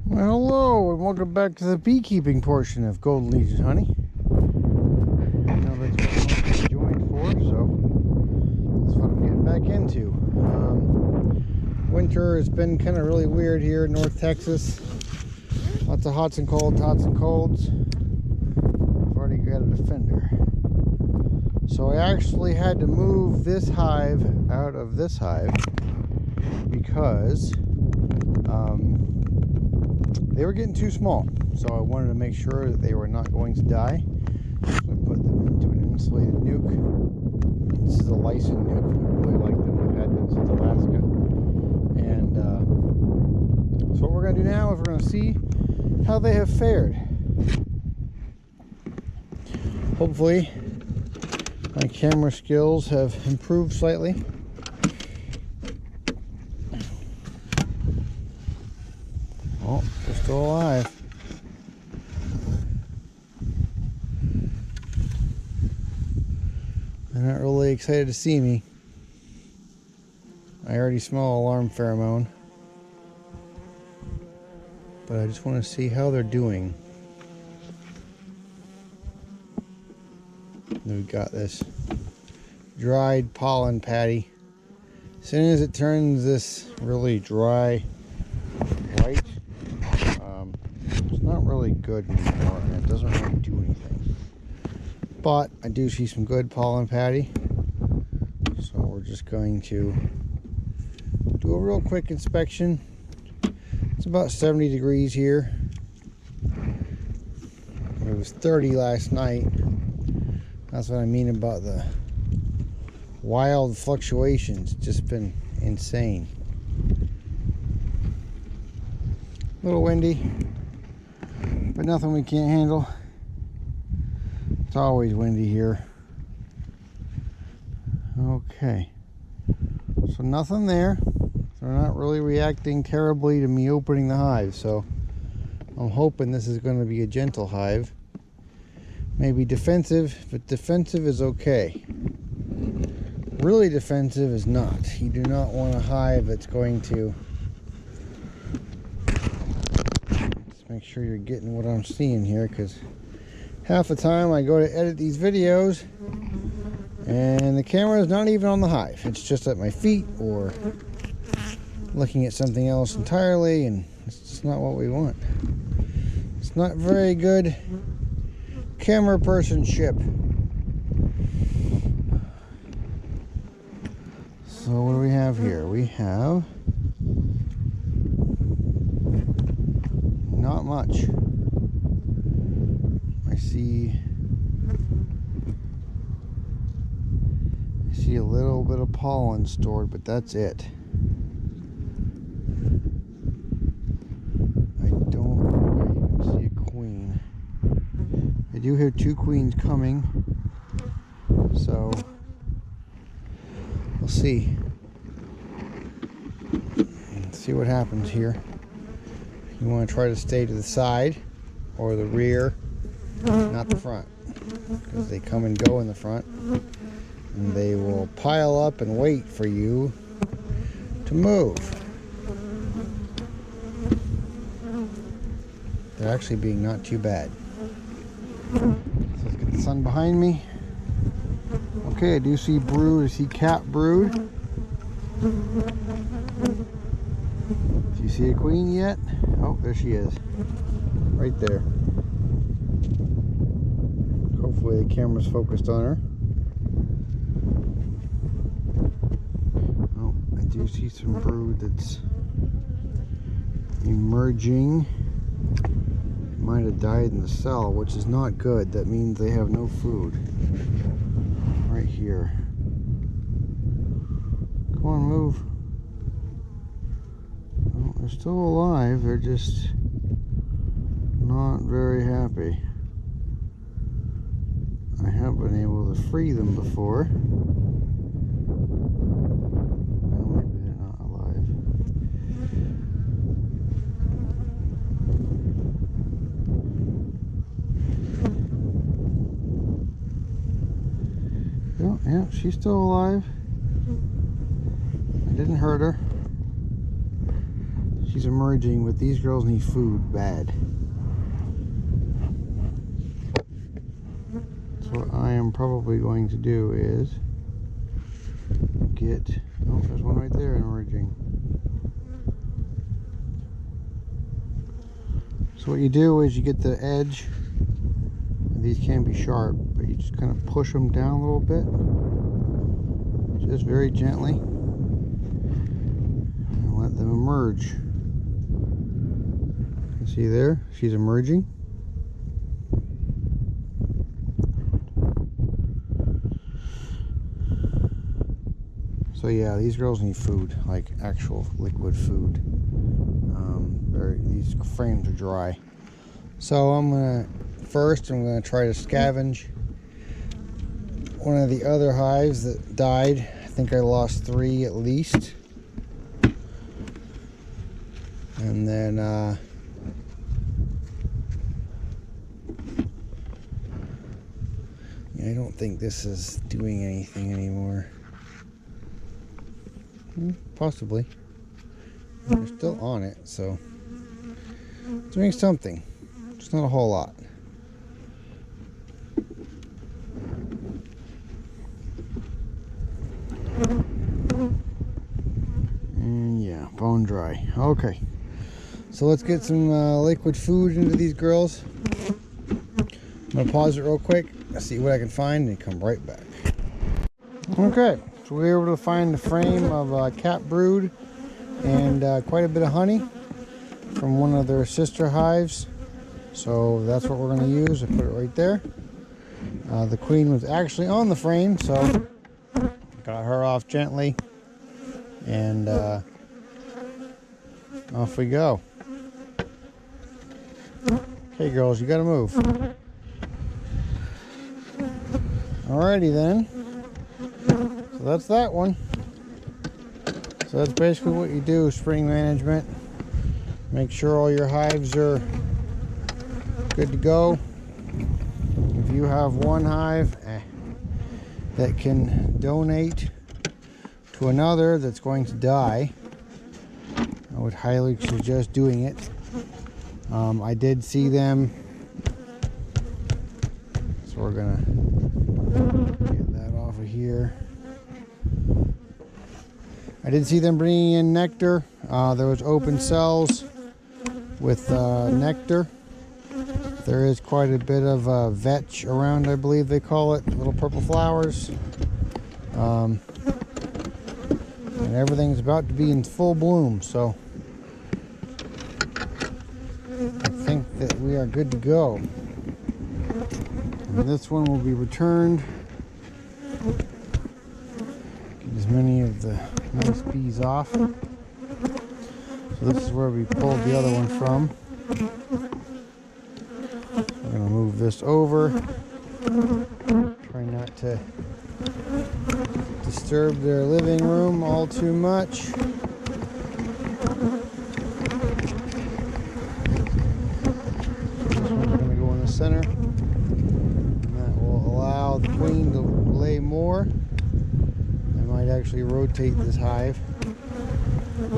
Well, hello and welcome back to the beekeeping portion of Golden Legion Honey. I know that's what I joined for, so that's what I'm getting back into. Winter has been kind of really weird here in North Texas. Lots of hots and colds, I've already got a defender. So I actually had to move this hive out of this hive because they were getting too small, so I wanted to make sure that they were not going to die. So I put them into an insulated nuke. This is a licensed nuke. I really like them. I've had them since Alaska. And so what we're going to do now is we're going to see how they have fared. Hopefully my camera skills have improved slightly. Oh, they're still alive. They're not really excited to see me. I already smell alarm pheromone. But I just want to see how they're doing. We've got this dried pollen patty. As soon as it turns this really dry white, it's not really good anymore, and it doesn't really do anything. But I do see some good pollen patty, so we're just going to do a real quick inspection. It's about 70 degrees here. It was 30 last night. That's what I mean about the wild fluctuations. It's just been insane. A little windy, but nothing we can't handle. It's always windy here. Okay, so nothing there. They're not really reacting terribly to me opening the hive, so I'm hoping this is going to be a gentle hive. Maybe defensive, but defensive is okay. Really defensive is not. You do not want a hive that's going to... Let's make sure you're getting what I'm seeing here, because half the time I go to edit these videos and the camera is not even on the hive. It's just at my feet or looking at something else entirely, and it's just not what we want. It's not very good camera personship. So what do we have here? We have not much. I see a little bit of pollen stored, but that's it. I don't even see a queen. I do hear two queens coming, so we'll see. Let's see what happens here. You want to try to stay to the side or the rear, not the front, because they come and go in the front, and they will pile up and wait for you to move. They're actually being not too bad. So let's get the sun behind me. Okay, I do see brood. I see cat brood. Do you see a queen yet? Oh, there she is. Right there. Hopefully the camera's focused on her. Oh, I do see some brood that's emerging. Might have died in the cell, which is not good. That means they have no food. Right here. Come on, move. Well, they're still alive. They're just not very happy. I have been able to free them before. Well, maybe they're not alive. Oh, yeah, she's still alive. I didn't hurt her. She's emerging, but these girls need food bad. So what I am probably going to do is get, oh, there's one right there emerging. So what you do is you get the edge. These can be sharp, but you just kind of push them down a little bit, just very gently, and let them emerge. You see there, she's emerging. So yeah, these girls need food, like actual liquid food. These frames are dry. So I'm gonna try to scavenge one of the other hives that died. I think I lost 3 at least. And then I don't think this is doing anything anymore. Possibly. They're still on it, so it's doing something. Just not a whole lot. And yeah, bone dry. Okay, so let's get some liquid food into these girls. I'm gonna pause it real quick, see what I can find, and come right back. Okay, so we were able to find the frame of a cat brood and quite a bit of honey from one of their sister hives. So that's what we're going to use. I put it right there. The queen was actually on the frame, so got her off gently, and off we go. Okay, girls, you got to move. Alrighty then. So that's that one. So that's basically what you do, spring management. Make sure all your hives are good to go. If you have one hive that can donate to another that's going to die, I would highly suggest doing it. I did see them, so we're gonna get that off of here. I did see them bringing in nectar. There was open cells with nectar. There is quite a bit of vetch around, I believe they call it, little purple flowers. And everything's about to be in full bloom, so I think that we are good to go. And this one will be returned. Get as many of the nice bees off. So this is where we pulled the other one from. I'm going to move this over. Try not to disturb their living room all too much. This one's going to go in the center. And that will allow the queen to lay more. I might actually rotate this hive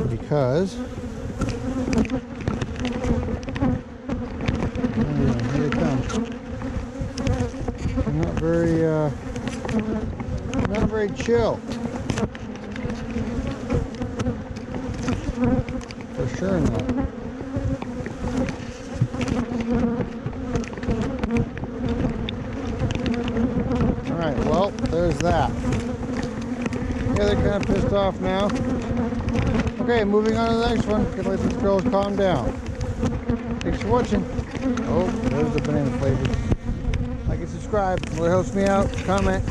because here it comes. Not very chill. For sure not. Alright, well, there's that. Yeah, they're kind of pissed off now. Okay, moving on to the next one. Gotta let these girls calm down. Thanks for watching. Oh, there's the banana flavor. Like and subscribe. Really helps me out. Comment.